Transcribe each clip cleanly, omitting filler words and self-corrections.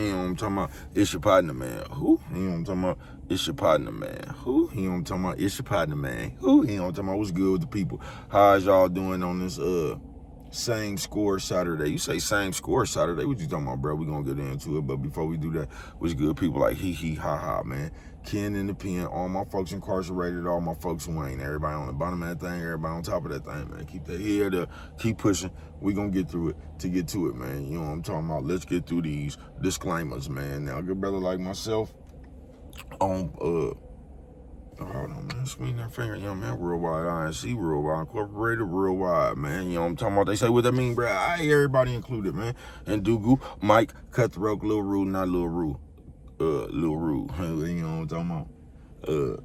You know what I'm talking about? It's your partner, man. Who? You know what I'm talking about? It's your partner, man. Who? You know what I'm talking about? It's your partner, man. Who? You know what I'm talking about? What's good with the people? How's y'all doing on this same score Saturday? You say same score Saturday? What you talking about, bro? We gonna get into it, but before we do that, what's good, people? Like hee ha ha, man. Ken in the pen, all my folks incarcerated, all my folks who ain't. Everybody on the bottom of that thing, everybody on top of that thing, man. Keep that head up, keep pushing. We gonna get through it to get to it, man. You know what I'm talking about? Let's get through these disclaimers, man. Now, a good brother like myself, on hold on, man. Swing that finger, young man. Worldwide INC, Worldwide Incorporated, Worldwide, man. You know what I'm talking about? They say what that mean, bro. Everybody included, man. And Dugu, Mike, Cutthroat, Lil Rue, not Lil Rue. Lil Rue. You know what I'm talking about?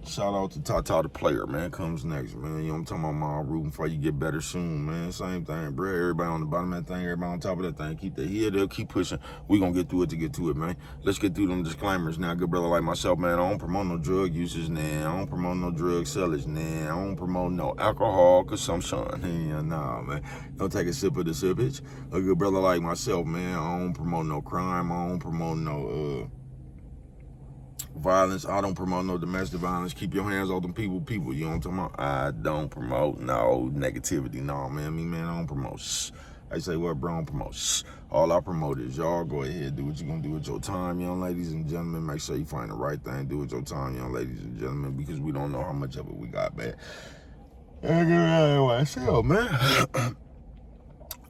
Shout out to Tata the player, man. Comes next, man. You know what I'm talking about? My rooting for you get better soon, man. Same thing, bro. Everybody on the bottom of that thing, everybody on top of that thing. Keep the head up, keep pushing. We gonna get through it to get to it, man. Let's get through them disclaimers now. Good brother like myself, man. I don't promote no drug users, nah. I don't promote no drug sellers, nah. I don't promote no alcohol consumption. Yeah, nah, man. Don't take a sip of the sippage. A good brother like myself, man. I don't promote no crime. I don't promote no violence. I don't promote no domestic violence. Keep your hands off them people, you know what I'm talking about? I don't promote no negativity. No, man, I don't promote I say, what, bro, I don't promote All I promote is y'all go ahead, do what you're gonna do with your time, young ladies and gentlemen. Make sure you find the right thing, do with your time, young ladies and gentlemen, because we don't know how much of it we got, man. Myself, man.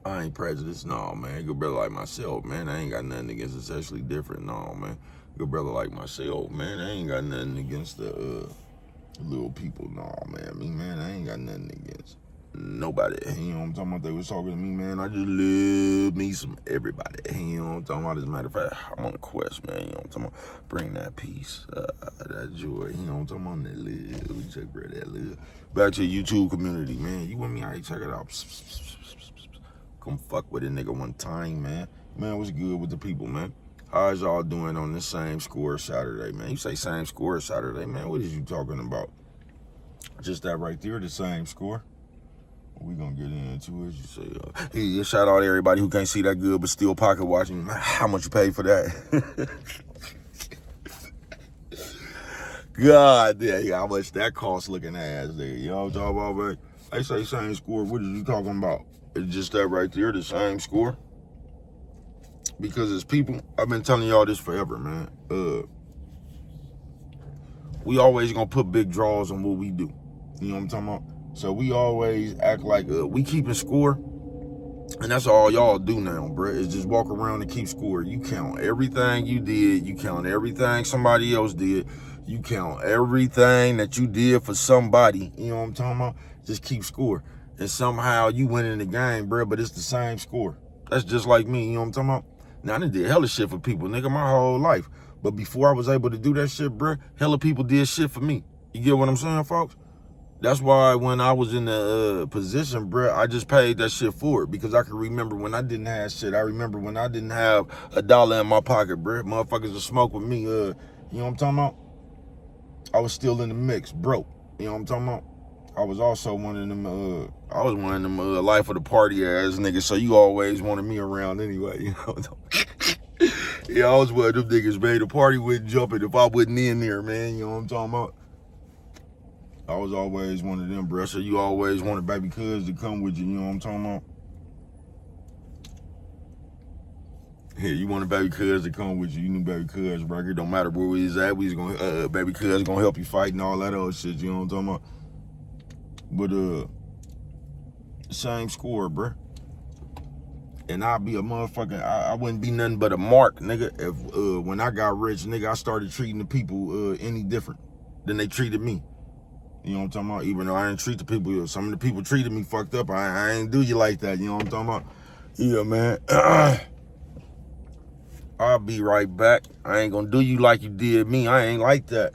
I ain't prejudiced, no, man. Good brother like myself, man. I ain't got nothing against the sexually different, no, man. Good brother like myself, man. I ain't got nothing against the little people, no, man. I ain't got nothing against nobody. You know what I'm talking about? They was talking to me, man. I just love me some everybody. You know what I'm talking about? As a matter of fact, I'm on a quest, man. You know what I'm talking about? Bring that peace, that joy. You know what I'm talking about? That love. We check, bro, that love. Back to the YouTube community, man. You with me? All right, check it out. Come fuck with a nigga one time, man. Man, what's good with the people, man? How's y'all doing on this same score Saturday, man? You say same score Saturday, man. What is you talking about? Just that right there, the same score. We gonna get into it. You say, hey, shout out to everybody who can't see that good but still pocket watching. How much you pay for that? God damn, how much that cost looking ass there. You know what I'm talking about, man? They say same score. What are you talking about? It's just that right there, the same score. Because as people, I've been telling y'all this forever, man. We always gonna put big draws on what we do. You know what I'm talking about? So we always act like we keeping score. And that's all y'all do now, bro, is just walk around and keep score. You count everything you did. You count everything somebody else did. You count everything that you did for somebody. You know what I'm talking about? Just keep score. And somehow you win in the game, bro, but it's the same score. That's just like me, you know what I'm talking about? Now, I done did hella shit for people, nigga, my whole life. But before I was able to do that shit, bro, hella people did shit for me. You get what I'm saying, folks? That's why when I was in the position, bro, I just paid that shit forward because I can remember when I didn't have shit. I remember when I didn't have $1 in my pocket, bro. Motherfuckers would smoke with me. You know what I'm talking about? I was still in the mix, broke. You know what I'm talking about? I was also one of them, life of the party ass niggas, so you always wanted me around anyway, you know? Yeah, I was one of them niggas, man. The party wouldn't jump it if I wasn't in there, man. You know what I'm talking about? I was always one of them, bro. So you always wanted baby cuz to come with you, you know what I'm talking about? Yeah, you wanted baby cuz to come with you. You knew baby cuz, bro. It don't matter where we was at. We was gonna, baby cuz gonna help you fight and all that other shit, you know what I'm talking about? But, same score, bro. And I'd be a motherfucking, I wouldn't be nothing but a mark, nigga. If, when I got rich, nigga, I started treating the people any different than they treated me. You know what I'm talking about? Even though I didn't treat the people, some of the people treated me fucked up. I ain't do you like that. You know what I'm talking about? Yeah, man. I'll be right back. I ain't gonna do you like you did me. I ain't like that.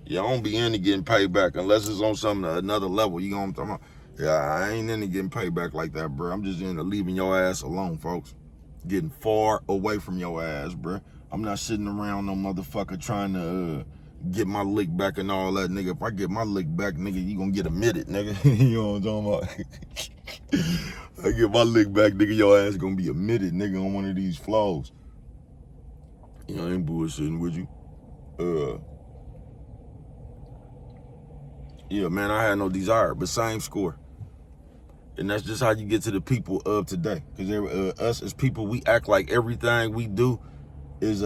Yeah, I don't be into getting paid back unless it's on some another level. You know what I'm talking about? Yeah, I ain't into getting paid back like that, bro. I'm just into leaving your ass alone, folks. Getting far away from your ass, bro. I'm not sitting around no motherfucker trying to get my lick back and all that, nigga. If I get my lick back, nigga, you gonna get admitted, nigga. You know what I'm talking about? I get my lick back, nigga, your ass gonna be admitted, nigga, on one of these flows. You know, I ain't bullshitting with you. Yeah, man, I had no desire, but same score. And that's just how you get to the people of today. Because us as people, we act like everything we do is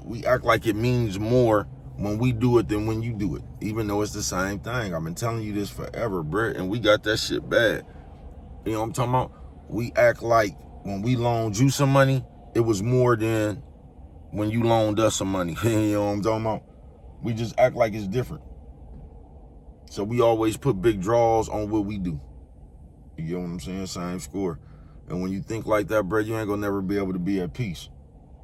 we act like it means more when we do it than when you do it, even though it's the same thing. I've been telling you this forever, bro, and we got that shit bad. You know what I'm talking about? We act like when we loaned you some money, it was more than when you loaned us some money. You know what I'm talking about? We just act like it's different. So we always put big draws on what we do. You get what I'm saying? Same score. And when you think like that, bro, you ain't gonna never be able to be at peace.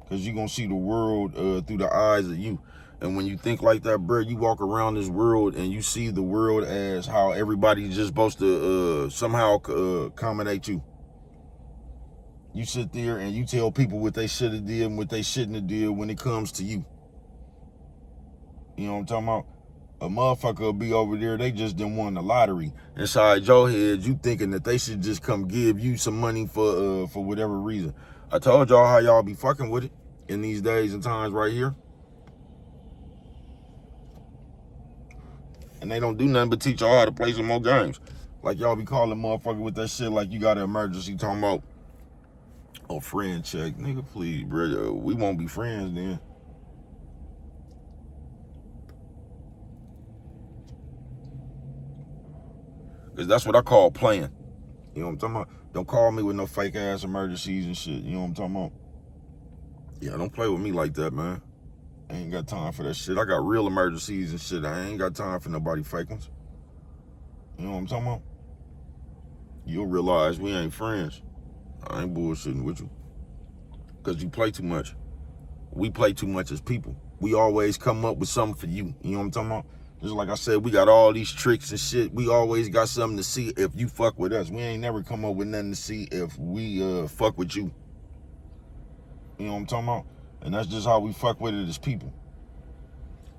Because you're gonna see the world through the eyes of you. And when you think like that, bro, you walk around this world and you see the world as how everybody's just supposed to somehow accommodate you. You sit there and you tell people what they should have did and what they shouldn't have did when it comes to you. You know what I'm talking about? A motherfucker will be over there, they just didn't win the lottery. Inside your head, you thinking that they should just come give you some money for whatever reason. I told y'all how y'all be fucking with it in these days and times right here. And they don't do nothing but teach y'all how to play some more games. Like y'all be calling motherfucker with that shit like you got an emergency talking about, oh, friend check. Nigga, please, bro. We won't be friends then. Because that's what I call playing. You know what I'm talking about? Don't call me with no fake ass emergencies and shit. You know what I'm talking about? Yeah, don't play with me like that, man. I ain't got time for that shit. I got real emergencies and shit. I ain't got time for nobody fake ones. You know what I'm talking about? You'll realize we ain't friends. I ain't bullshitting with you. Because you play too much. We play too much as people. We always come up with something for you. You know what I'm talking about? Just like I said, we got all these tricks and shit. We always got something to see if you fuck with us. We ain't never come up with nothing to see if we fuck with you. You know what I'm talking about? And that's just how we fuck with it as people.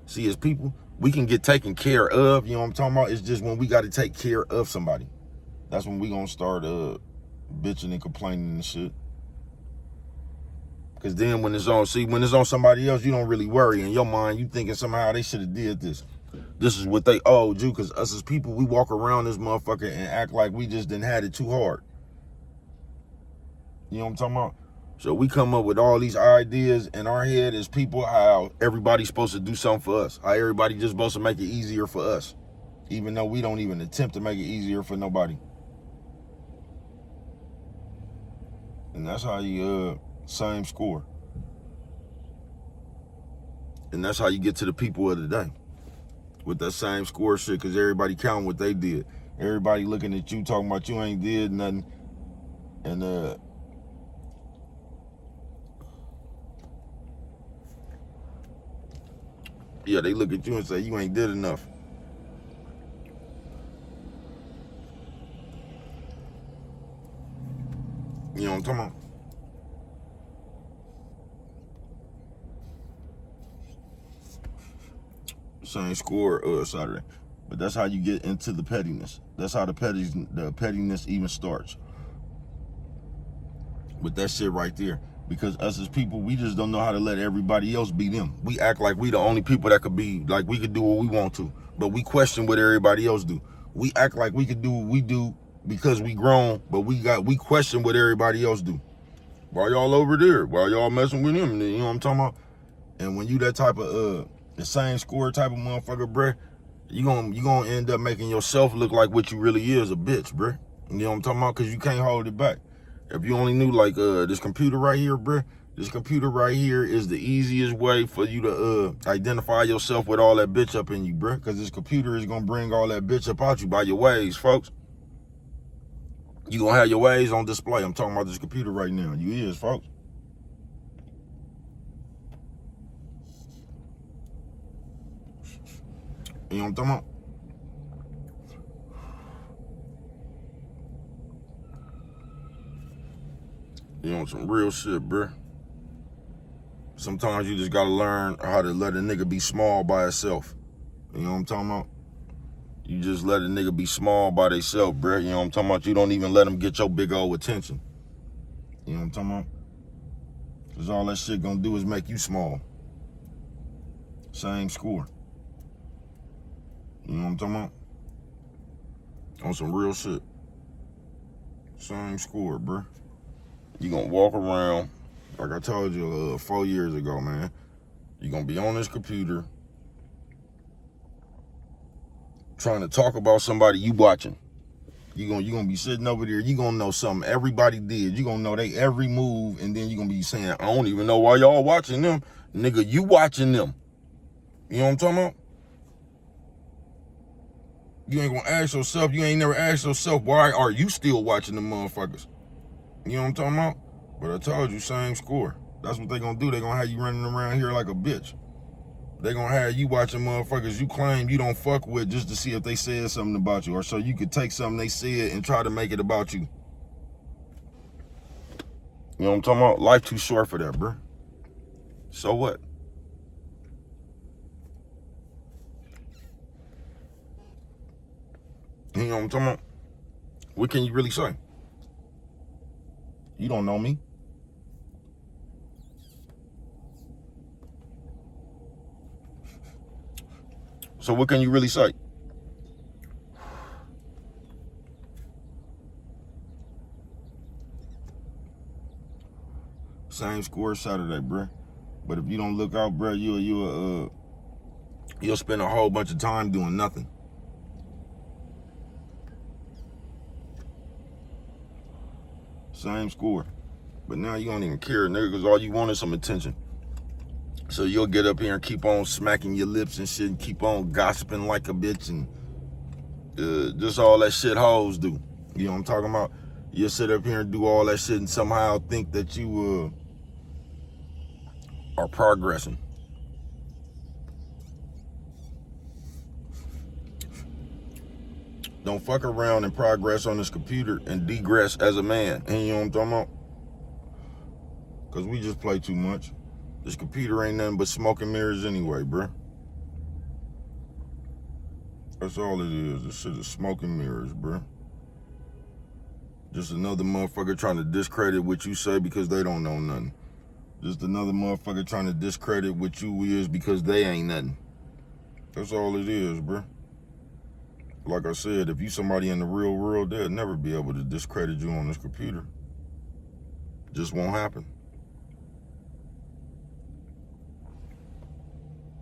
See, as people, we can get taken care of. You know what I'm talking about? It's just when we got to take care of somebody. That's when we gonna start bitching and complaining and shit. Because then when it's on somebody else, you don't really worry. In your mind, you thinking somehow they should have did this. This is what they owed you. Because us as people, we walk around this motherfucker and act like we just didn't had it too hard. You know what I'm talking about? So we come up with all these ideas in our head as people, how everybody's supposed to do something for us. How everybody just supposed to make it easier for us. Even though we don't even attempt to make it easier for nobody. And that's how you, same score. And that's how you get to the people of the day. With that same score shit, because everybody counting what they did. Everybody looking at you, talking about you ain't did nothing. And, yeah, they look at you and say, you ain't did enough. You know what I'm talking about? Same score Saturday. But that's how you get into the pettiness. That's how the pettiness even starts. With that shit right there. Because us as people, we just don't know how to let everybody else be them. We act like we the only people that could be, like we could do what we want to. But we question what everybody else do. We act like we could do what we do because we grown, but we question what everybody else do. Why y'all over there? Why y'all messing with him? You know what I'm talking about? And when you that type of the same score type of motherfucker, bruh, you gonna end up making yourself look like what you really is, a bitch, bruh. You know what I'm talking about? Because you can't hold it back. If you only knew, like, this computer right here, bruh, this computer right here is the easiest way for you to identify yourself with all that bitch up in you, bruh. Because this computer is gonna bring all that bitch up out you by your ways, folks. You gonna have your ways on display. I'm talking about this computer right now. You is, folks. You know what I'm talking about? You want some real shit, bruh. Sometimes you just gotta learn how to let a nigga be small by itself. You know what I'm talking about? You just let a nigga be small by themselves, bruh. You know what I'm talking about? You don't even let them get your big old attention. You know what I'm talking about? Because all that shit gonna do is make you small. Same score. You know what I'm talking about? On some real shit. Same score, bruh. You gonna walk around, like I told you 4 years ago, man. You gonna be on this computer trying to talk about somebody you watching. You gonna be sitting over there, you gonna know something everybody did. You gonna know they every move, and then you gonna be saying, I don't even know why y'all watching them. Nigga, you watching them. You know what I'm talking about? You ain't gonna ask yourself, you ain't never asked yourself, why are you still watching them motherfuckers? You know what I'm talking about? But I told you, same score. That's what they gonna do. They gonna have you running around here like a bitch. They gonna have you watching motherfuckers you claim you don't fuck with just to see if they said something about you, or so you could take something they said and try to make it about you. You know what I'm talking about? Life too short for that, bro. So what? You know what I'm talking about? What can you really say? You don't know me. So what can you really say? Same score Saturday, bruh. But if you don't look out, bruh, you'll spend a whole bunch of time doing nothing. Same score. But now you don't even care, nigga, because all you want is some attention. So you'll get up here and keep on smacking your lips and shit and keep on gossiping like a bitch and just all that shit hoes do. You know what I'm talking about? You'll sit up here and do all that shit and somehow think that you are progressing. Don't fuck around and progress on this computer and degress as a man. And you know what I'm talking about? Because we just play too much. This computer ain't nothing but smoke and mirrors anyway, bruh. That's all it is. This shit is smoke and mirrors, bruh. Just another motherfucker trying to discredit what you say because they don't know nothing. Just another motherfucker trying to discredit what you is because they ain't nothing. That's all it is, bruh. Like I said, if you somebody in the real world, they'll never be able to discredit you on this computer. Just won't happen.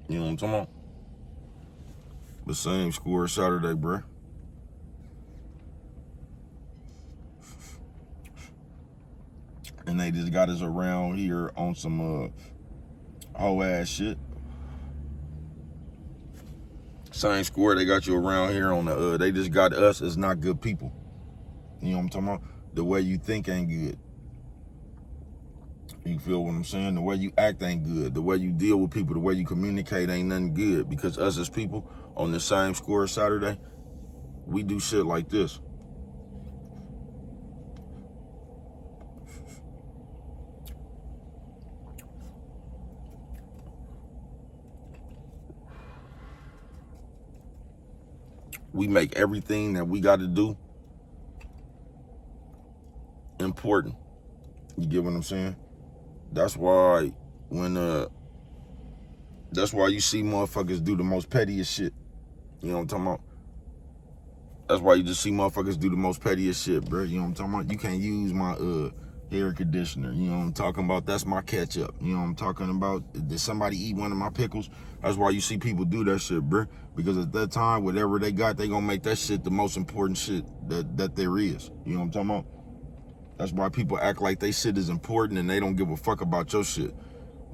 You know what I'm talking about? The same score Saturday, bruh. And they just got us around here on some whole ass shit. Same score, they got you around here on the they just got us as not good people. You know what I'm talking about? The way you think ain't good. You feel what I'm saying? The way you act ain't good. The way you deal with people, the way you communicate ain't nothing good. Because us as people on the same score Saturday, we do shit like this. We make everything that we got to do important. You get what I'm saying? That's why that's why you see motherfuckers do the most pettiest shit. You know what I'm talking about? That's why you just see motherfuckers do the most pettiest shit, bro. You know what I'm talking about? You can't use my hair conditioner. You know what I'm talking about? That's my ketchup. You know what I'm talking about? Did somebody eat one of my pickles? That's why you see people do that shit, bro. Because at that time, whatever they got, they gonna make that shit the most important shit that there is. You know what I'm talking about? That's why people act like they shit is important and they don't give a fuck about your shit.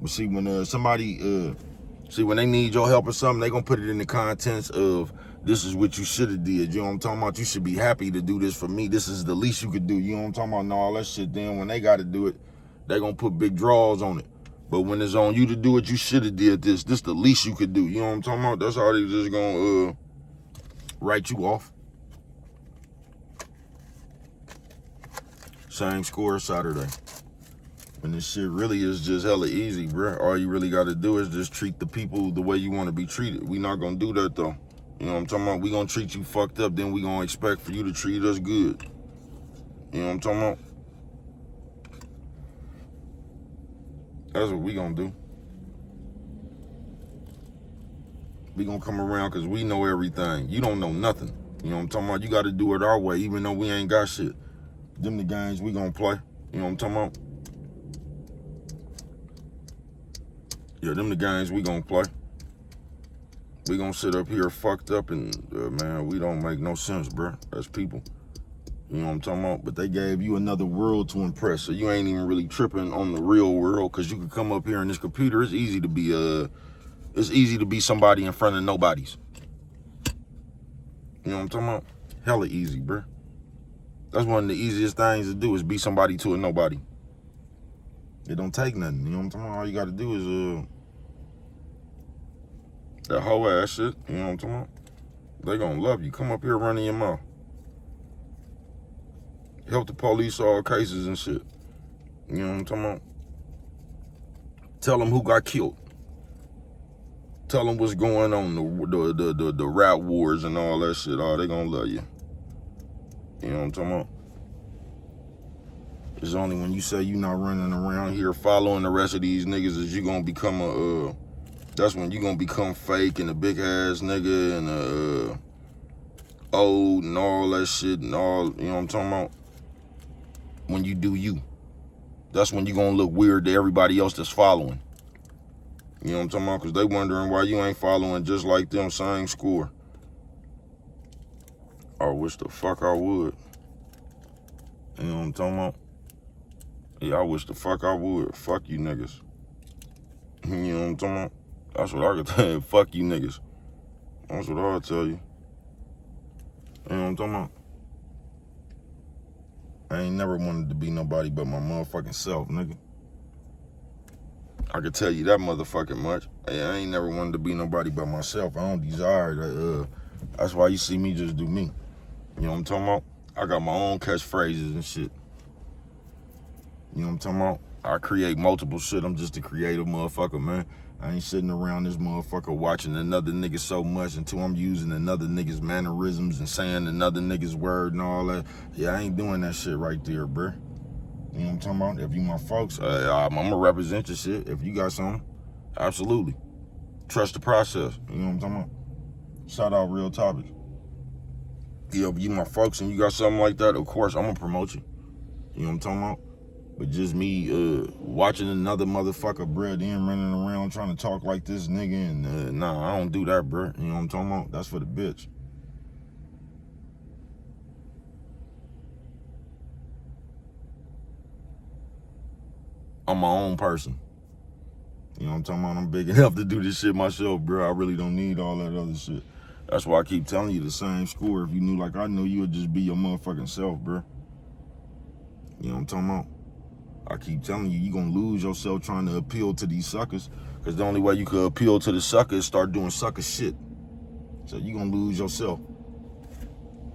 But see, when when they need your help or something, they gonna put it in the contents of, this is what you should have did. You know what I'm talking about? You should be happy to do this for me. This is the least you could do. You know what I'm talking about? And all that shit. Then when they got to do it, they gonna put big draws on it. But when it's on you to do it, you should have did this. This the least you could do. You know what I'm talking about? That's how they just gonna write you off. Same score Saturday. And this shit really is just hella easy, bruh. All you really gotta do is just treat the people the way you wanna be treated. We not gonna do that though. You know what I'm talking about? We gonna treat you fucked up, then we gonna expect for you to treat us good. You know what I'm talking about? That's what we gonna do. We gonna come around because we know everything. You don't know nothing. You know what I'm talking about? You gotta do it our way, even though we ain't got shit. Them the games we gonna play. You know what I'm talking about? Yeah, them the games we gonna play. We gonna sit up here fucked up and, man, we don't make no sense, bruh. As people. You know what I'm talking about? But they gave you another world to impress, so you ain't even really tripping on the real world, because you can come up here in this computer. It's easy to be somebody in front of nobodies. You know what I'm talking about? Hella easy, bruh. That's one of the easiest things to do, is be somebody to a nobody. It don't take nothing. You know what I'm talking about? All you gotta do is that whole ass shit. You know what I'm talking about? They gonna love you. Come up here running your mouth. Help the police solve cases and shit. You know what I'm talking about? Tell them who got killed. Tell them what's going on, the rap wars and all that shit. Oh, they gonna love you. You know what I'm talking about? It's only when you say you not running around here following the rest of these niggas is you gonna become that's when you gonna become fake and a big ass nigga and old and all that shit and all, you know what I'm talking about? When you do you. That's when you gonna look weird to everybody else that's following. You know what I'm talking about? Because they wondering why you ain't following just like them, same score. I wish the fuck I would. You know what I'm talking about? Yeah, I wish the fuck I would. Fuck you niggas. You know what I'm talking about? That's what I could tell you. Fuck you niggas. That's what I'll tell you. You know what I'm talking about? I ain't never wanted to be nobody but my motherfucking self, nigga. I could tell you that motherfucking much. Hey, I ain't never wanted to be nobody but myself. I don't desire that. That's why you see me just do me. You know what I'm talking about? I got my own catchphrases and shit. You know what I'm talking about? I create multiple shit. I'm just a creative motherfucker, man. I ain't sitting around this motherfucker watching another nigga so much until I'm using another nigga's mannerisms and saying another nigga's word and all that. Yeah, I ain't doing that shit right there, bruh. You know what I'm talking about? If you my folks, I'm gonna represent your shit. If you got something, absolutely. Trust the process. You know what I'm talking about? Shout out Real Topics. Yeah, if you my folks and you got something like that, of course, I'm gonna promote you. You know what I'm talking about? But just me watching another motherfucker, bruh, then running around trying to talk like this nigga, and nah, I don't do that, bruh. You know what I'm talking about? That's for the bitch. I'm my own person. You know what I'm talking about? I'm big enough to do this shit myself, bro. I really don't need all that other shit. That's why I keep telling you the same score. If you knew like I knew, you would just be your motherfucking self, bro. You know what I'm talking about? I keep telling you, you gonna lose yourself trying to appeal to these suckers. Because the only way you could appeal to the suckers is start doing sucker shit. So you gonna lose yourself.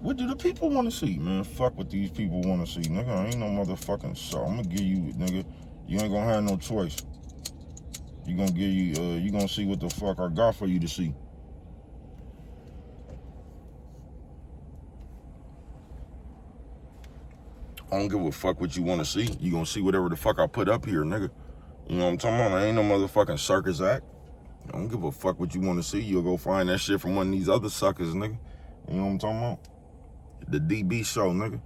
What do the people want to see, man? Fuck what these people want to see, nigga. I ain't no motherfucking so. I'm gonna give you, nigga. You ain't gonna have no choice. You gonna give you gonna see what the fuck I got for you to see. I don't give a fuck what you want to see. You gonna see whatever the fuck I put up here, nigga. You know what I'm talking about? I ain't no motherfucking circus act. I don't give a fuck what you want to see. You'll go find that shit from one of these other suckers, nigga. You know what I'm talking about? The DB show, nigga.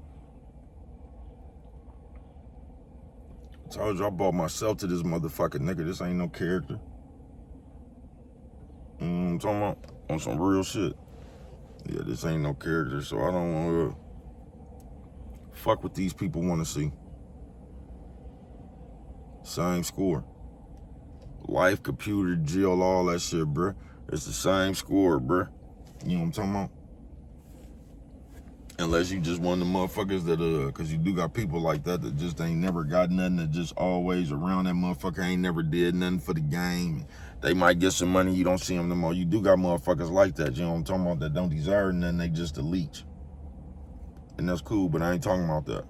I told you I bought myself to this motherfucking nigga. This ain't no character. You know what I'm talking about? On some real shit. Yeah, this ain't no character, so I don't want to fuck what these people want to see. Same score. Life, computer, jail, all that shit, bruh. It's the same score, bruh. You know what I'm talking about? Unless you just one of the motherfuckers that, cause you do got people like that that just ain't never got nothing, that just always around that motherfucker, ain't never did nothing for the game. They might get some money, you don't see them no more. You do got motherfuckers like that, you know what I'm talking about, that don't desire nothing, they just a leech. And that's cool, but I ain't talking about that.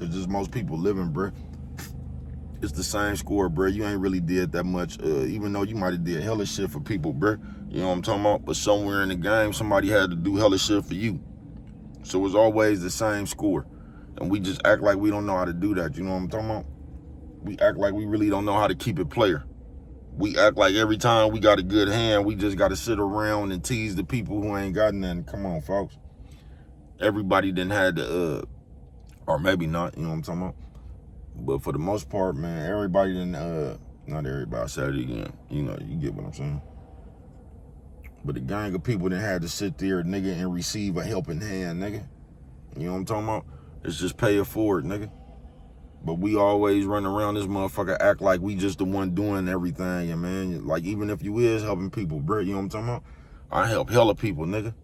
because there's most people living, bruh. It's the same score, bruh. You ain't really did that much, even though you might have did hella shit for people, bruh. You know what I'm talking about? But somewhere in the game, somebody had to do hella shit for you. So it's always the same score. And we just act like we don't know how to do that. You know what I'm talking about? We act like we really don't know how to keep it player. We act like every time we got a good hand, we just got to sit around and tease the people who ain't got nothing. Come on, folks. Everybody didn't have the, or maybe not, you know what I'm talking about? But for the most part, man, everybody didn't, not everybody, I said it again. You know, you get what I'm saying. But the gang of people that had to sit there, nigga, and receive a helping hand, nigga. You know what I'm talking about? It's just pay it forward, nigga. But we always run around this motherfucker, act like we just the one doing everything, and man, like even if you is helping people, bro, you know what I'm talking about? I help hella people, nigga.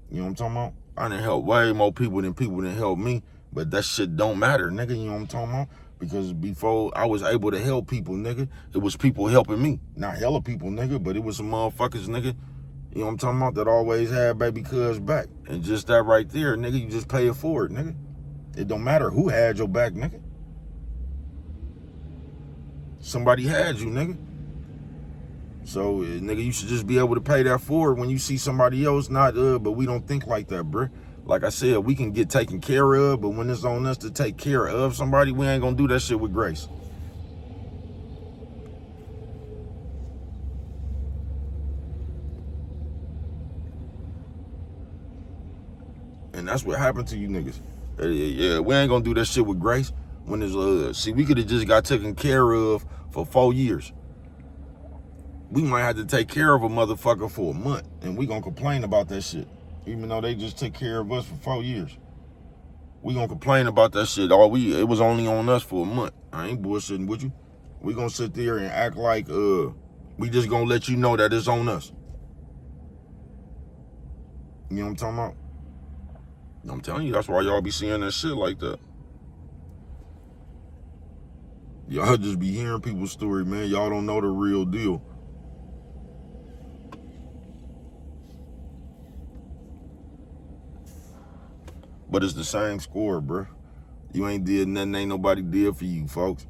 You know what I'm talking about? I done help way more people than help me, but that shit don't matter, nigga, you know what I'm talking about? Because before I was able to help people, nigga, it was people helping me. Not hella people, nigga, but it was some motherfuckers, nigga, you know what I'm talking about, that always had baby cuz back. And just that right there, nigga, you just pay it forward, nigga. It don't matter who had your back, nigga. Somebody had you, nigga. So, nigga, you should just be able to pay that forward when you see somebody else not, but we don't think like that, bruh. Like I said, we can get taken care of, but when it's on us to take care of somebody, we ain't gonna do that shit with grace. And that's what happened to you niggas. Yeah, we ain't gonna do that shit with grace. When it's, see, we could have just got taken care of for 4 years. We might have to take care of a motherfucker for a month, and we gonna complain about that shit. Even though they just took care of us for 4 years. We gonna complain about that shit. It was only on us for a month. I ain't bullshitting with you. We gonna sit there and act like we just gonna let you know that it's on us. You know what I'm talking about? I'm telling you, that's why y'all be seeing that shit like that. Y'all just be hearing people's story, man. Y'all don't know the real deal. But it's the same score, bro. You ain't did nothing ain't nobody did for you, folks.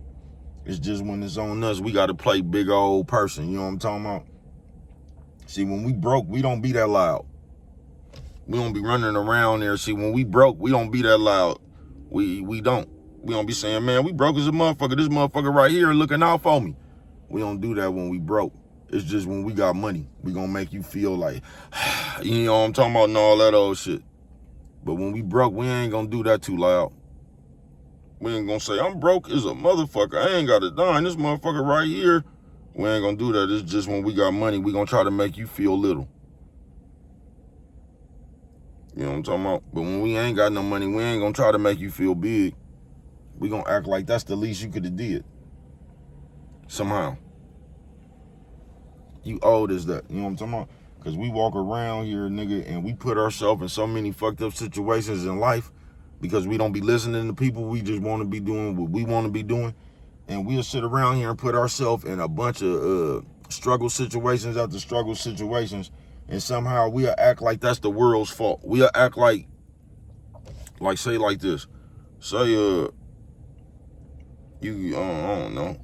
It's just when it's on us, we got to play big old person. You know what I'm talking about? See, when we broke, we don't be that loud. We don't be running around there. See, when we broke, we don't be that loud. We don't. We don't be saying, man, we broke as a motherfucker. This motherfucker right here looking out for me. We don't do that when we broke. It's just when we got money, we gonna make you feel like, you know what I'm talking about, and all that old shit. But when we broke, we ain't gonna do that too loud. We ain't gonna say, I'm broke as a motherfucker. I ain't got a dime. This motherfucker right here. We ain't gonna do that. It's just when we got money, we gonna try to make you feel little. You know what I'm talking about? But when we ain't got no money, we ain't gonna try to make you feel big. We gonna act like that's the least you could have did. Somehow. You owed us that. You know what I'm talking about? Because we walk around here, nigga, and we put ourselves in so many fucked up situations in life because we don't be listening to people. We just want to be doing what we want to be doing. And we'll sit around here and put ourselves in a bunch of struggle situations after struggle situations. And somehow we'll act like that's the world's fault. We'll act like say like this. Say, I don't know.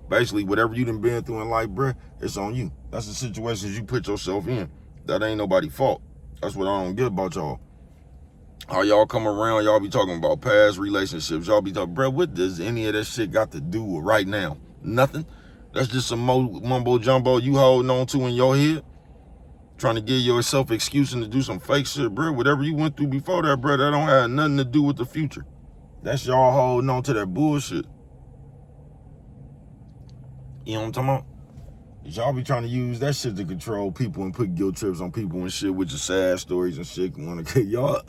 Basically, whatever you done been through in life, bruh, it's on you. That's the situations you put yourself in. That ain't nobody's fault. That's what I don't get about y'all. How y'all come around, y'all be talking about past relationships. Y'all be talking, bruh, what does any of that shit got to do with right now? Nothing. That's just some mumbo jumbo you holding on to in your head. Trying to give yourself excusing to do some fake shit, bruh. Whatever you went through before that, bruh, that don't have nothing to do with the future. That's y'all holding on to that bullshit. You know what I'm talking about? Y'all be trying to use that shit to control people and put guilt trips on people and shit with your sad stories and shit. Wanna get y'all.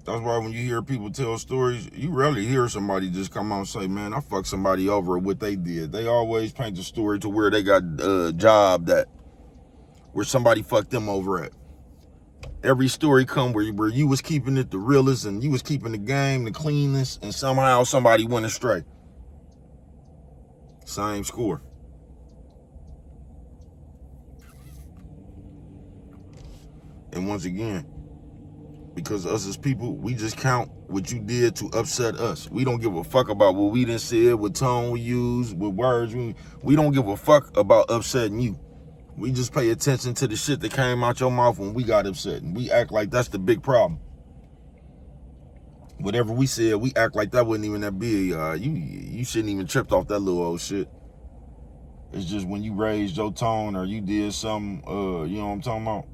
That's why when you hear people tell stories, you rarely hear somebody just come out and say, man, I fucked somebody over at what they did. They always paint the story to where they got a job that, where somebody fucked them over at. Every story come where you was keeping it the realest and you was keeping the game the cleanest, and somehow somebody went astray. Same score. And once again, because us as people, we just count what you did to upset us. We don't give a fuck about what we done said, what tone we use, what words we don't give a fuck about upsetting you. We just pay attention to the shit that came out your mouth when we got upset, and we act like that's the big problem. Whatever we said, we act like that wasn't even that big. You shouldn't even tripped off that little old shit. It's just when you raised your tone or you did something, you know what I'm talking about?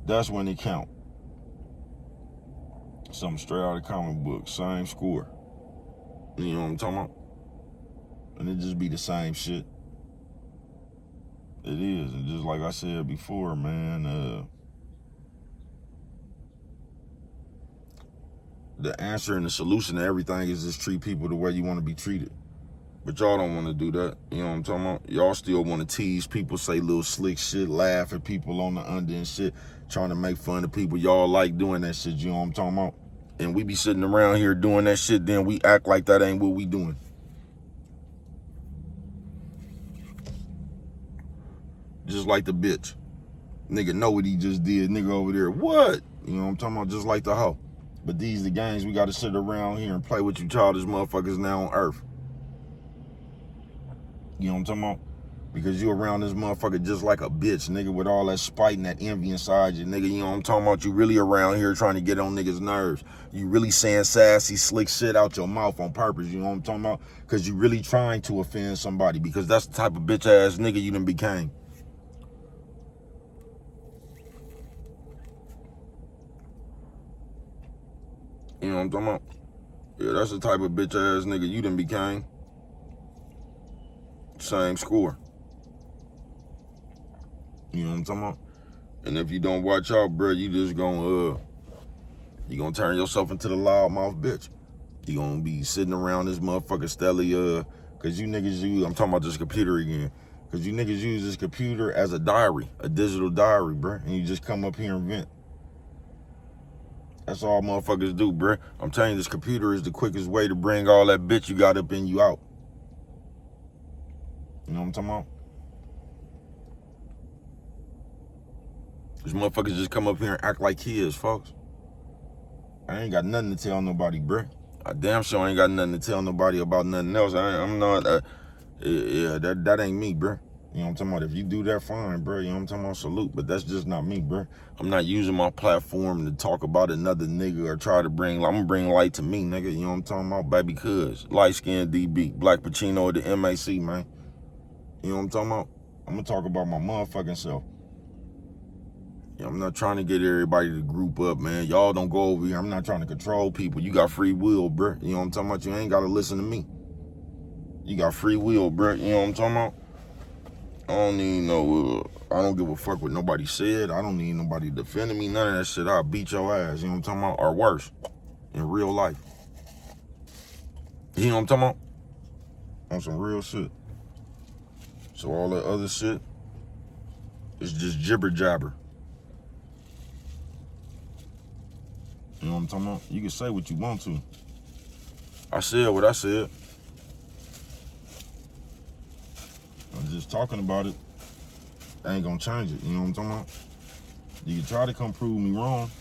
That's when it count. Something straight out of the comic book, same score. You know what I'm talking about? And it just be the same shit. It is. And just like I said before, man, the answer and the solution to everything is just treat people the way you want to be treated. But y'all don't want to do that. You know what I'm talking about? Y'all still want to tease people, say little slick shit, laugh at people on the under and shit, trying to make fun of people. Y'all like doing that shit, you know what I'm talking about? And we be sitting around here doing that shit, then we act like that ain't what we doing. Just like the bitch. Nigga know what he just did. Nigga over there, what? You know what I'm talking about? Just like the hoe. But these the games we got to sit around here and play with you childish motherfuckers now on earth. You know what I'm talking about? Because you around this motherfucker just like a bitch, nigga, with all that spite and that envy inside you, nigga. You know what I'm talking about? You really around here trying to get on niggas' nerves. You really saying sassy, slick shit out your mouth on purpose, you know what I'm talking about? Because you really trying to offend somebody, because that's the type of bitch-ass nigga you done became. You know what I'm talking about? Yeah, that's the type of bitch-ass nigga you done became. Same score. You know what I'm talking about? And if you don't watch out, bro, you just gonna turn yourself into the loudmouth bitch. You gonna be sitting around this motherfucker steadily, cause you niggas use, I'm talking about this computer again, cause you niggas use this computer as a diary, a digital diary, bro, and you just come up here and vent. That's all motherfuckers do, bro. I'm telling you, this computer is the quickest way to bring all that bitch you got up in you out. You know what I'm talking about? These motherfuckers just come up here and act like kids, folks. I ain't got nothing to tell nobody, bruh. I damn sure ain't got nothing to tell nobody about nothing else. I'm not, that ain't me, bruh. You know what I'm talking about? If you do that, fine, bruh. You know what I'm talking about? Salute. But that's just not me, bruh. I'm not using my platform to talk about another nigga or try to bring, I'm gonna bring light to me, nigga. You know what I'm talking about? Baby cuz. Light-skinned DB. Black Pacino at the MAC, man. You know what I'm talking about? I'm gonna talk about my motherfucking self. I'm not trying to get everybody to group up, man. Y'all don't go over here. I'm not trying to control people. You got free will, bruh. You know what I'm talking about? You ain't got to listen to me. You got free will, bruh. You know what I'm talking about? I don't need no, I don't give a fuck what nobody said. I don't need nobody defending me. None of that shit. I'll beat your ass. You know what I'm talking about? Or worse, in real life. You know what I'm talking about? On some real shit. So all that other shit is just jibber jabber. You know what I'm talking about? You can say what you want to. I said what I said. I'm just talking about it. I ain't gonna change it. You know what I'm talking about? You can try to come prove me wrong.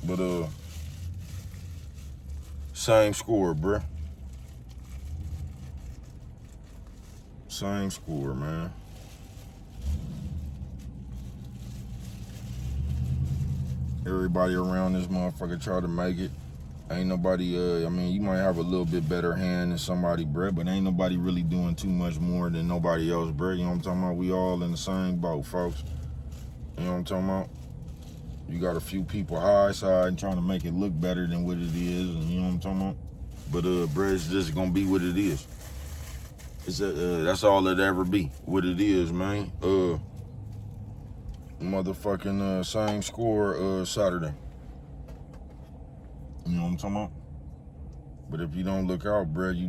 But, same score, bruh. Same score, man. Everybody around this motherfucker try to make it. Ain't nobody, I mean, you might have a little bit better hand than somebody, bruh, but ain't nobody really doing too much more than nobody else, bruh. You know what I'm talking about? We all in the same boat, folks. You know what I'm talking about? You got a few people high side and trying to make it look better than what it is, and you know what I'm talking about? But, bruh, it's just gonna be what it is. It's that's all it ever be, what it is, man. Motherfucking same score Saturday. You know what I'm talking about? But if you don't look out, bruh, you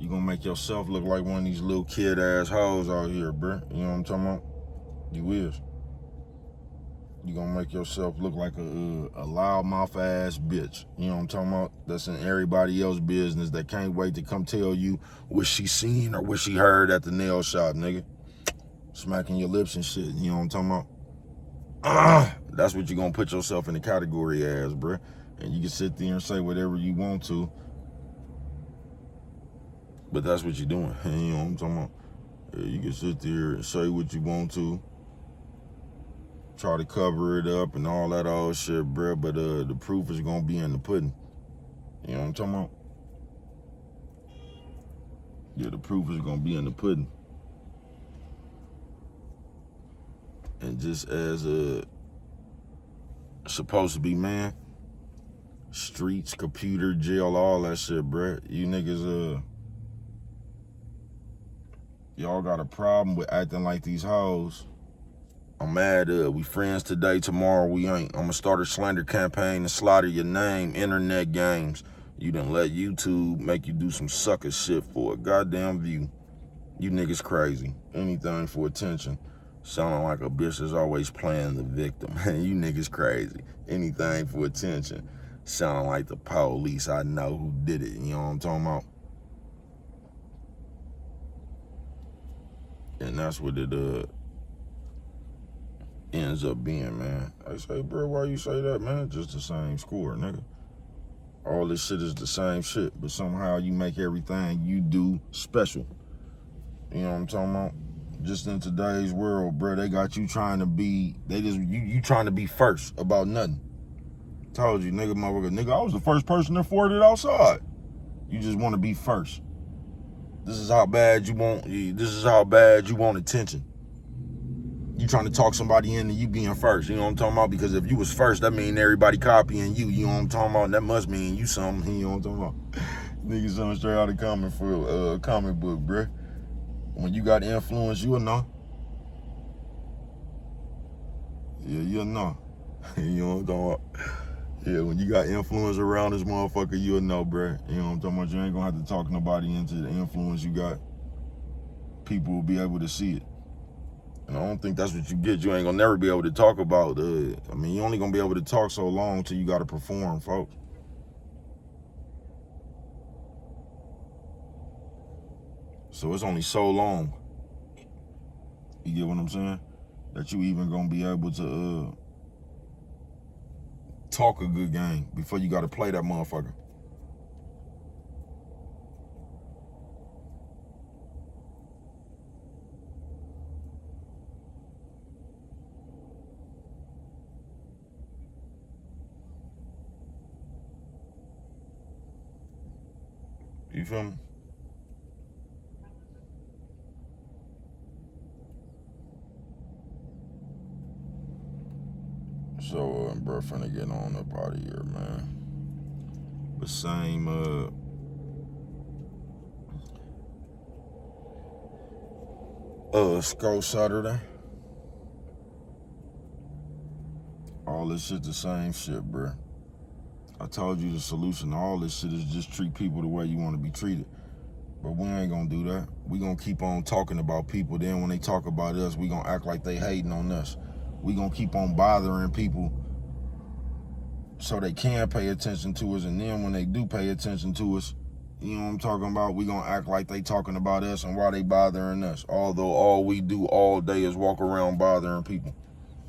You gonna make yourself look like one of these little kid-ass hoes out here, bruh. You know what I'm talking about? You is. You gonna make yourself look like a loudmouth ass bitch. You know what I'm talking about? That's in everybody else's business that can't wait to come tell you what she seen or what she heard at the nail shop, nigga. Smacking your lips and shit. You know what I'm talking about? That's what you gonna put yourself in the category as, bruh. And you can sit there and say whatever you want to, but that's what you're doing. You know what I'm talking about? Yeah, you can sit there and say what you want to, try to cover it up and all that old shit, bruh, but the proof is gonna be in the pudding. You know what I'm talking about? Yeah, the proof is gonna be in the pudding. And just as supposed to be, man, streets, computer, jail, all that shit, bruh. You niggas, y'all got a problem with acting like these hoes. I'm mad, we friends today, tomorrow we ain't. I'm gonna start a slander campaign and slaughter your name, internet games. You done let YouTube make you do some sucker shit for a goddamn view. You niggas crazy. Anything for attention. Sounding like a bitch that's always playing the victim. You niggas crazy. Anything for attention. Sounding like the police. I know who did it. You know what I'm talking about? And that's what it ends up being, man. I say, bro, why you say that, man? Just the same score, nigga. All this shit is the same shit, but somehow you make everything you do special. You know what I'm talking about? Just in today's world, bro, they got you trying to be, you trying to be first about nothing. Told you, nigga, motherfucker, nigga, I was the first person that farted outside. You just want to be first. This is how bad you want attention. You trying to talk somebody into you being first, you know what I'm talking about? Because if you was first, that mean everybody copying you, you know what I'm talking about? And that must mean you something, you know what I'm talking about? Nigga, something straight out of comic book, bruh. When you got influence, you'll know. Yeah, you'll know. You know what I'm talking about? Yeah, when you got influence around this motherfucker, you'll know, bruh. You know what I'm talking about? You ain't gonna have to talk nobody into the influence you got. People will be able to see it. And I don't think that's what you get. You ain't gonna never be able to talk about, I mean, you only gonna be able to talk so long till you gotta perform, folks. So it's only so long, you get what I'm saying, that you even gonna be able to talk a good game before you gotta play that motherfucker. You feel me? So, bro, finna get on up out of here, man. The same, Skull Saturday. All this shit the same shit, bro. I told you the solution to all this shit is just treat people the way you want to be treated. But we ain't gonna do that. We gonna keep on talking about people. Then when they talk about us, we gonna act like they hating on us. We gonna keep on bothering people so they can pay attention to us. And then when they do pay attention to us, you know what I'm talking about, we gonna act like they talking about us and why they bothering us. Although all we do all day is walk around bothering people.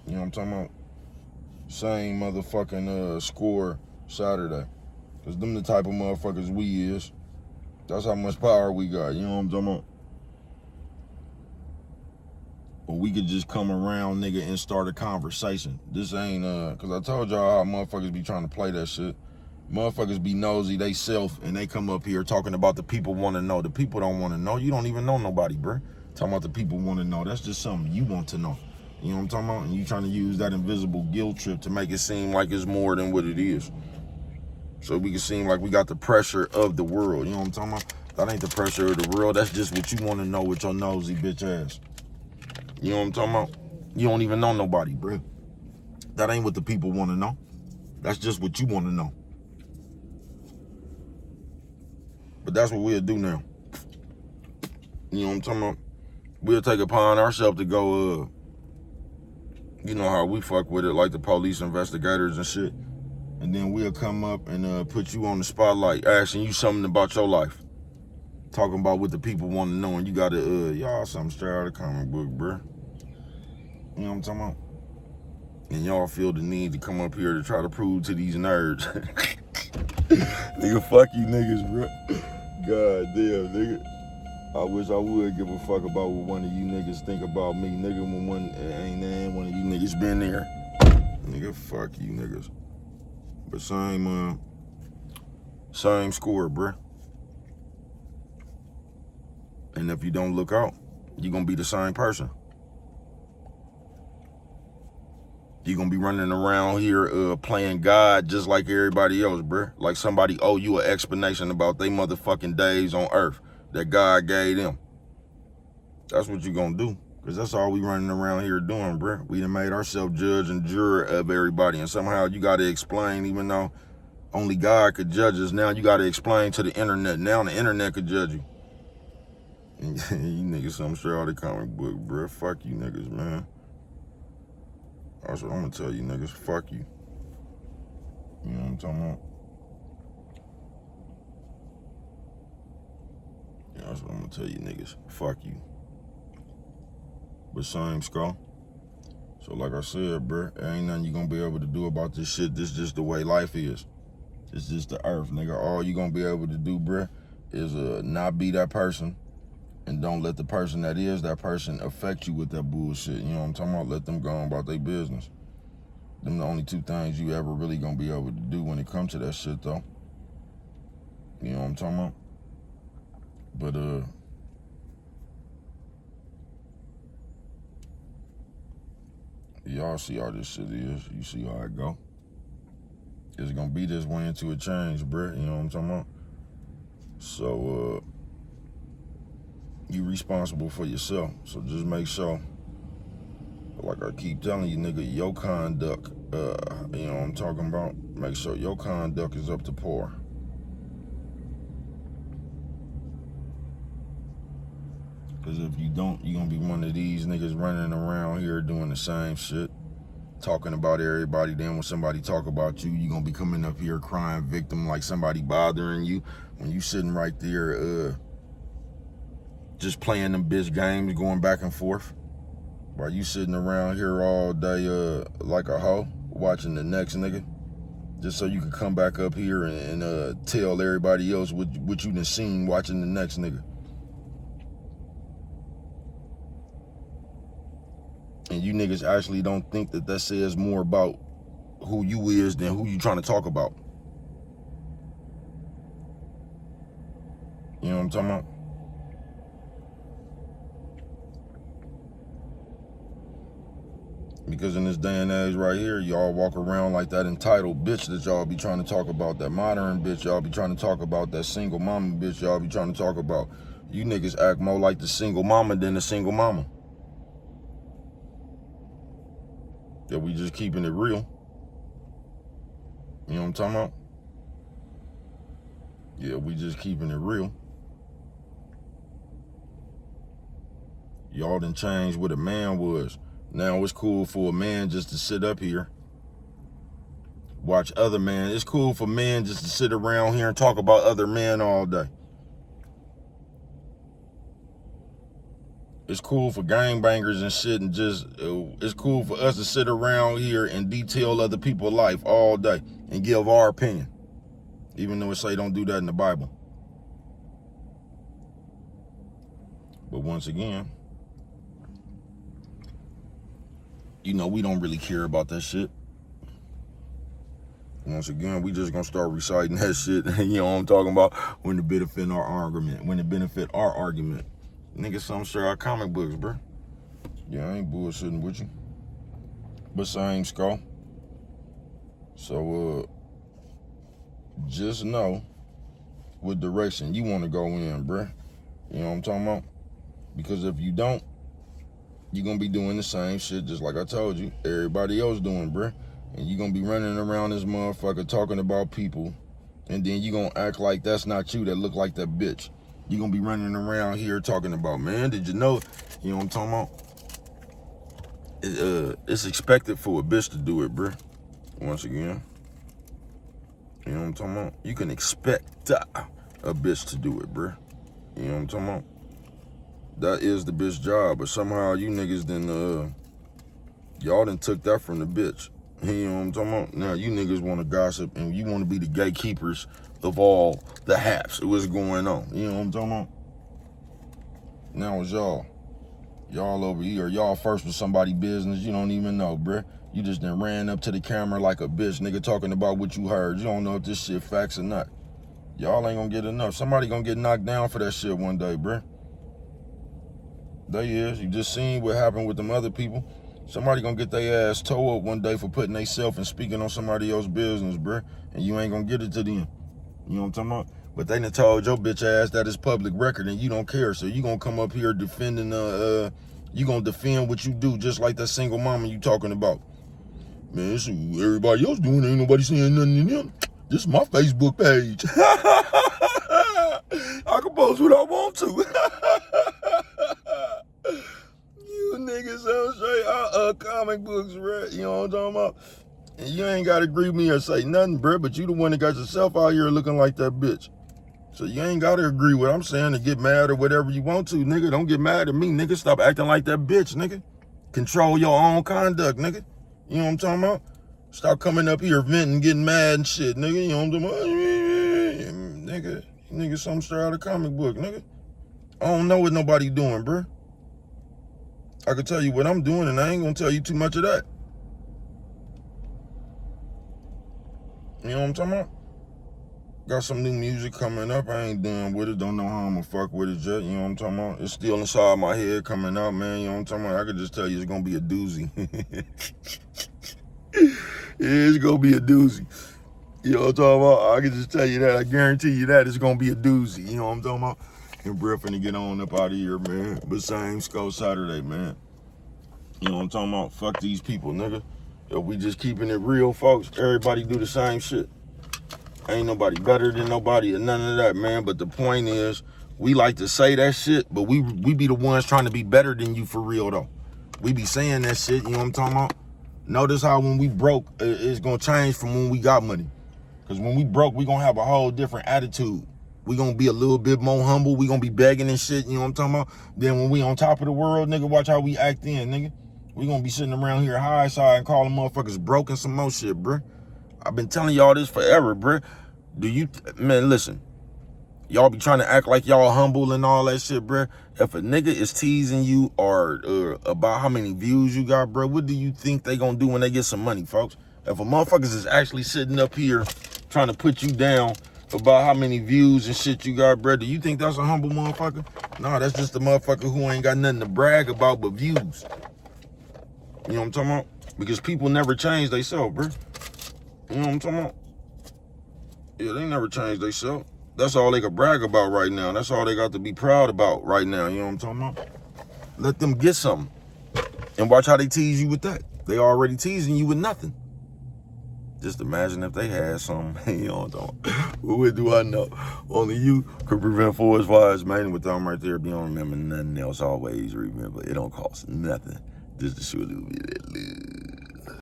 You know what I'm talking about? Same motherfucking score Saturday. Cause them the type of motherfuckers we is. That's how much power we got, you know what I'm talking about? But we could just come around, nigga, and start a conversation. This ain't, cause I told y'all how motherfuckers be trying to play that shit. Motherfuckers be nosy, they self, and they come up here talking about the people want to know. The people don't want to know. You don't even know nobody, bruh. Talking about the people want to know. That's just something you want to know. You know what I'm talking about? And you trying to use that invisible guilt trip to make it seem like it's more than what it is. So we can seem like we got the pressure of the world. You know what I'm talking about? That ain't the pressure of the world. That's just what you want to know with your nosy bitch ass. You know what I'm talking about? You don't even know nobody, bro. That ain't what the people want to know. That's just what you want to know. But that's what we'll do now. You know what I'm talking about? We'll take it upon ourselves to go, you know how we fuck with it, like the police investigators and shit. And then we'll come up and put you on the spotlight, asking you something about your life. Talking about what the people want to know, and you gotta, y'all something straight out of the comic book, bruh. You know what I'm talking about? And y'all feel the need to come up here to try to prove to these nerds. Nigga, fuck you niggas, bro. God damn, nigga. I wish I would give a fuck about what one of you niggas think about me, nigga, when ain't one of you niggas been there. Nigga, fuck you niggas. But same score, bruh. And if you don't look out, you're gonna be the same person. You're gonna be running around here playing God just like everybody else, bruh. Like somebody owe you an explanation about they motherfucking days on earth that God gave them. That's what you gonna do. Because that's all we running around here doing, bruh. We done made ourselves judge and juror of everybody. And somehow you gotta explain, even though only God could judge us. Now you gotta explain to the internet. Now the internet could judge you. And you niggas something straight out of the comic book, bruh. Fuck you niggas, man. That's what I'm gonna tell you niggas. Fuck you. You know what I'm talking about? Yeah, that's what I'm gonna tell you niggas. Fuck you. But same skull. So like I said, bruh, there ain't nothing you gonna be able to do about this shit. This just the way life is. It's just the earth, nigga. All you gonna be able to do, bruh, is not be that person. And don't let the person that is that person affect you with that bullshit. You know what I'm talking about? Let them go on about their business. Them the only two things you ever really gonna be able to do when it comes to that shit, though. You know what I'm talking about? But, y'all see how this shit is. You see how it go. It's gonna be this way until it change, bruh. You know what I'm talking about? So, you responsible for yourself. So just make sure, like I keep telling you, nigga, your conduct, you know what I'm talking about? Make sure your conduct is up to par. Because if you don't, you're going to be one of these niggas running around here doing the same shit, talking about everybody. Then when somebody talk about you, you're going to be coming up here crying victim like somebody bothering you. When you sitting right there, just playing them bitch games, going back and forth. While you sitting around here all day like a hoe, watching the next nigga. Just so you can come back up here and tell everybody else what you done seen watching the next nigga. And you niggas actually don't think that says more about who you is than who you trying to talk about. You know what I'm talking about? Because in this day and age right here, y'all walk around like that entitled bitch that y'all be trying to talk about, that modern bitch y'all be trying to talk about, that single mama bitch y'all be trying to talk about. You niggas act more like the single mama than the single mama. That we just keeping it real. You know what I'm talking about? Yeah, we just keeping it real. Y'all done changed what a man was. Now it's cool for a man just to sit up here, watch other men. It's cool for men just to sit around here and talk about other men all day. It's cool for gangbangers and shit and just, it's cool for us to sit around here and detail other people's life all day and give our opinion. Even though it say don't do that in the Bible. But once again, you know, we don't really care about that shit. Once again, we just gonna start reciting that shit. You know what I'm talking about? When it benefit our argument. When it benefit our argument. Nigga, some straight out comic books, bro. Yeah, I ain't bullshitting with you. But same skull. So, just know what direction you want to go in, bruh. You know what I'm talking about? Because if you don't, you're going to be doing the same shit just like I told you everybody else doing, bruh. And you're going to be running around this motherfucker talking about people. And then you're going to act like that's not you that look like that bitch. You gonna be running around here talking about, man, did you know? You know what I'm talking about? It's expected for a bitch to do it, bruh. Once again. You know what I'm talking about? You can expect a bitch to do it, bruh. You know what I'm talking about? That is the bitch job, but somehow you niggas y'all done took that from the bitch. You know what I'm talking about? Now you niggas want to gossip and you want to be the gatekeepers of all the haps of what's going on. You know what I'm talking about? Now it's y'all. Y'all over here. Y'all first with somebody's business you don't even know, bruh. You just done ran up to the camera like a bitch, nigga, talking about what you heard. You don't know if this shit facts or not. Y'all ain't gonna get enough. Somebody gonna get knocked down for that shit one day, bruh. They is. You just seen what happened with them other people. Somebody gonna get their ass towed up one day for putting themselves and speaking on somebody else's business, bruh. And you ain't gonna get it to them. You know what I'm talking about? But they done told your bitch ass that is public record and you don't care. So you gonna come up here defending, you gonna defend what you do just like that single mama you talking about. Man, this is what everybody else doing. Ain't nobody saying nothing to them. This is my Facebook page. I can post what I want to. You niggas sound straight out comic books, right? You know what I'm talking about? And you ain't got to agree with me or say nothing, bro, but you the one that got yourself out here looking like that bitch. So you ain't got to agree with what I'm saying to get mad or whatever you want to, nigga. Don't get mad at me, nigga. Stop acting like that bitch, nigga. Control your own conduct, nigga. You know what I'm talking about? Stop coming up here venting, getting mad and shit, nigga. You know what I'm talking about? Nigga, something straight out of comic book, nigga. I don't know what nobody doing, bro. I can tell you what I'm doing, and I ain't gonna tell you too much of that. You know what I'm talking about? Got some new music coming up. I ain't done with it. Don't know how I'm gonna fuck with it yet. You know what I'm talking about? It's still inside my head coming out, man. You know what I'm talking about? I could just tell you it's gonna be a doozy. It's gonna be a doozy. You know what I'm talking about? I can just tell you that. I guarantee you that it's gonna be a doozy. You know what I'm talking about? And Brett finna get on up out of here, man. But same Skull Saturday, man. You know what I'm talking about? Fuck these people, nigga. If we just keeping it real, folks, everybody do the same shit. Ain't nobody better than nobody or none of that, man. But the point is, we like to say that shit, but we be the ones trying to be better than you for real, though. We be saying that shit, you know what I'm talking about? Notice how when we broke, it's going to change from when we got money. Because when we broke, we going to have a whole different attitude. We going to be a little bit more humble. We going to be begging and shit, you know what I'm talking about? Then when we on top of the world, nigga, watch how we act in, nigga. We going to be sitting around here high side and calling motherfuckers broke and some more shit, bruh. I've been telling y'all this forever, bruh. Man, listen. Y'all be trying to act like y'all humble and all that shit, bruh. If a nigga is teasing you or about how many views you got, bruh, what do you think they gonna do when they get some money, folks? If a motherfuckers is actually sitting up here trying to put you down about how many views and shit you got, bruh, do you think that's a humble motherfucker? No, that's just a motherfucker who ain't got nothing to brag about but views. You know what I'm talking about? Because people never change themselves, bruh. You know what I'm talking about? Yeah, they never change themselves. That's all they can brag about right now. That's all they got to be proud about right now. You know what I'm talking about? Let them get something. And watch how they tease you with that. They already teasing you with nothing. Just imagine if they had something. You know what I'm talking about? What do I know? Only you could prevent forest fires, man. With them right there, if you don't remember nothing else, always remember, it don't cost nothing just to shoot a little bit of that love.